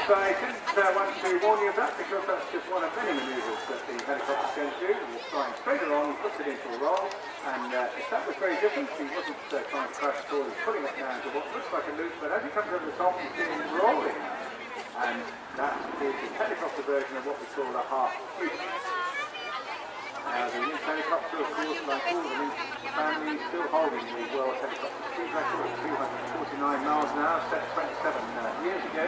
I didn't want to warn you of that because that's just one of many manoeuvres that the helicopter's going to do. He's flying straight along, he puts it into a roll, and if that was very different, he wasn't trying to crash at all, he's putting it down to what looks like a loop, but as he comes over the top, he's doing rolling. And that is the helicopter version of what we call a half sweep. The Lynx helicopter, of course, like all the Lynx family, still holding the world helicopter speed record at 249 miles an hour, set 27 years ago.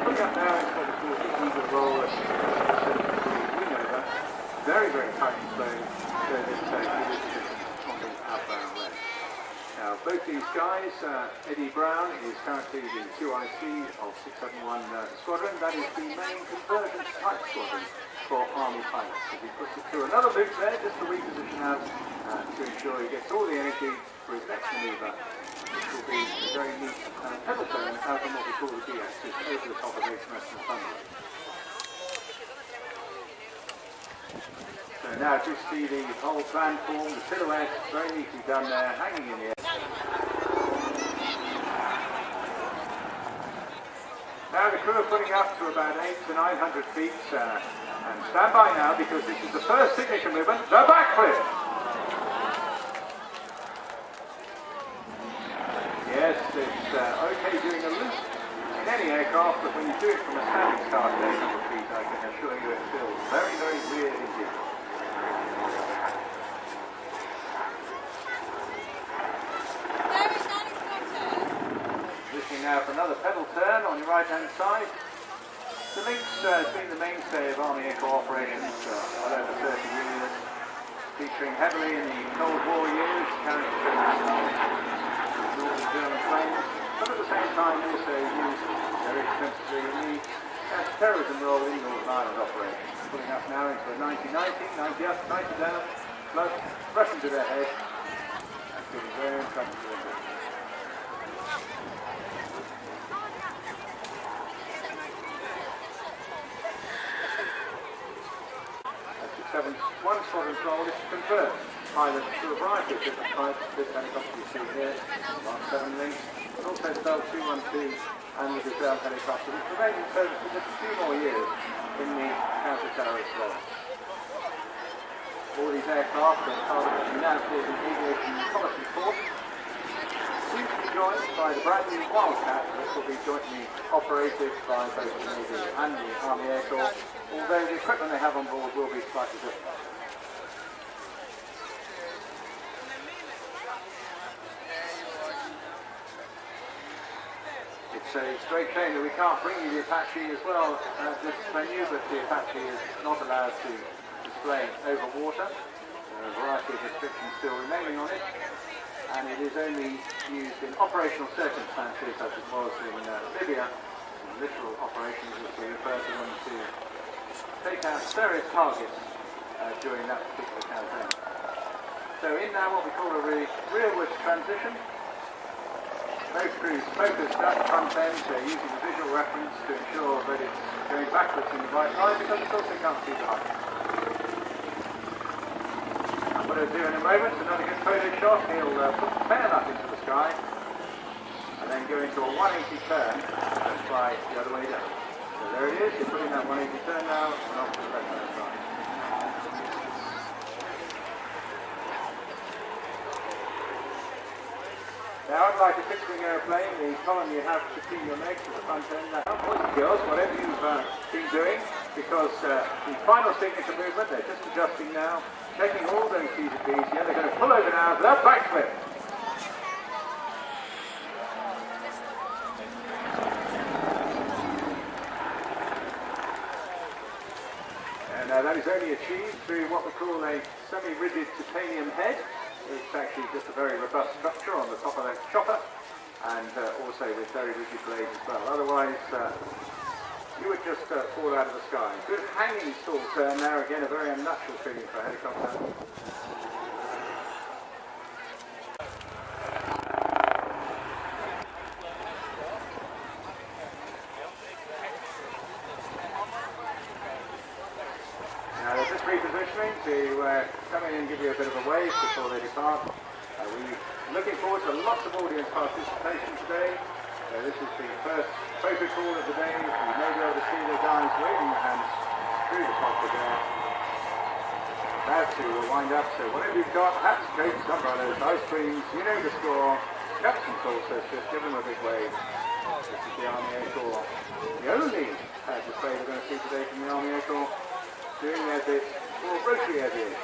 Look up now into what we call the eagle roll at 73. We know that. Very, very tight and slow, so that it is on the outbound leg. Now, both these guys, Eddie Brown is currently the 2IC of 671 Squadron. That is the main convergence type squadron for Army pilots. So he puts it through another loop there, just to reposition out to ensure he gets all the energy for his next manoeuvre, which will be a very neat pedal turn out on what we call the B-axis over the top of HMS and Thunder. So now just see the whole plan form, the silhouette, very neatly done there, hanging in the air. Now the crew are putting up to about 800 to 900 feet, and stand by now because this is the first signature movement, the backflip. Yes, it's okay doing a loop in any aircraft, but when you do it from a standing start at 800 feet, I can assure you it feels very, very weird indeed. Now for another pedal turn on your right hand side. The Lynx has been the mainstay of Army Air Corps operations well over 30 years, featuring heavily in the Cold War years, carrying Northern German planes, but at the same time also used very extensively in the terrorism role in Northern Ireland operations, putting up now into a 90-90, 90 up, 90 down, plus rushing to their head, and getting very uncomfortable. 1 squadron's role is to convert pilots to a variety of different types. This helicopter you see here, Mark 7 Lynx, but also Bell 212 and the Gazelle helicopter, which remains in service for just a few more years in the counter-terrorist role. All these aircraft are part of what we now call the Aviation Policy Force, soon to be joined by the brand new Wildcat, which will be jointly operated by both the Navy and the Army Air Corps, although the equipment they have on board will be slightly different. It's a straight shame that we can't bring you the Apache as well as this menu, but the Apache is not allowed to display over water. There are a variety of restrictions still remaining on it, and it is only used in operational circumstances such as was in Libya, in literal operations as we refer to them, to take out various targets during that particular campaign. So in now what we call a rearward transition. Most crews focused at the front end, so using the visual reference to ensure that it's going backwards in the right line, because of course they can't see behind. And what I'll do in a moment, another good photo shot, he'll put the tail up into the sky and then go into a 180 turn and fly the other way down. So there it is, you're putting that 180 turn now and off to the left hand side. Now, unlike a fixed-wing aeroplane, the column you have between your legs at the front end, now, boys and girls, whatever you've been doing, because the final signature movement, they're just adjusting now, checking all those T's and B's. Yeah, they're going to pull over now for that backflip. And that is only achieved through what we call a semi-rigid titanium head. It's actually just a very robust structure on the top of that chopper, and also with very rigid blades as well. Otherwise, you would just fall out of the sky. Good hanging stall turn now, again a very unnatural feeling for a helicopter. Now they're just repositioning to come in and give you a bit of a wave before they depart. We're looking forward to lots of audience participation today. This is the first photo call of the day. You may be able to see the guys waving their hands through the pocket there. About to wind up, so whatever you've got, hats, coats, umbrellas, ice creams, you know the score. Cups and saucers, just give them a big wave. This is the Army Air Corps. The only display we're going to see today from the Army Air Corps doing their bit for rotary aviation.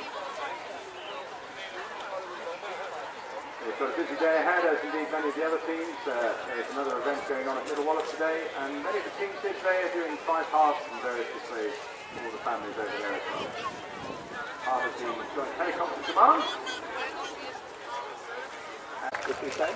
They've got a busy day ahead, as indeed many of the other teams. There's another event going on at Little Wallet today, and many of the teams here today are doing 5 halves and various displays for all the families over there as well. Part of the Joint Helicopter Command. What do you say?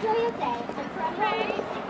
Enjoy your day and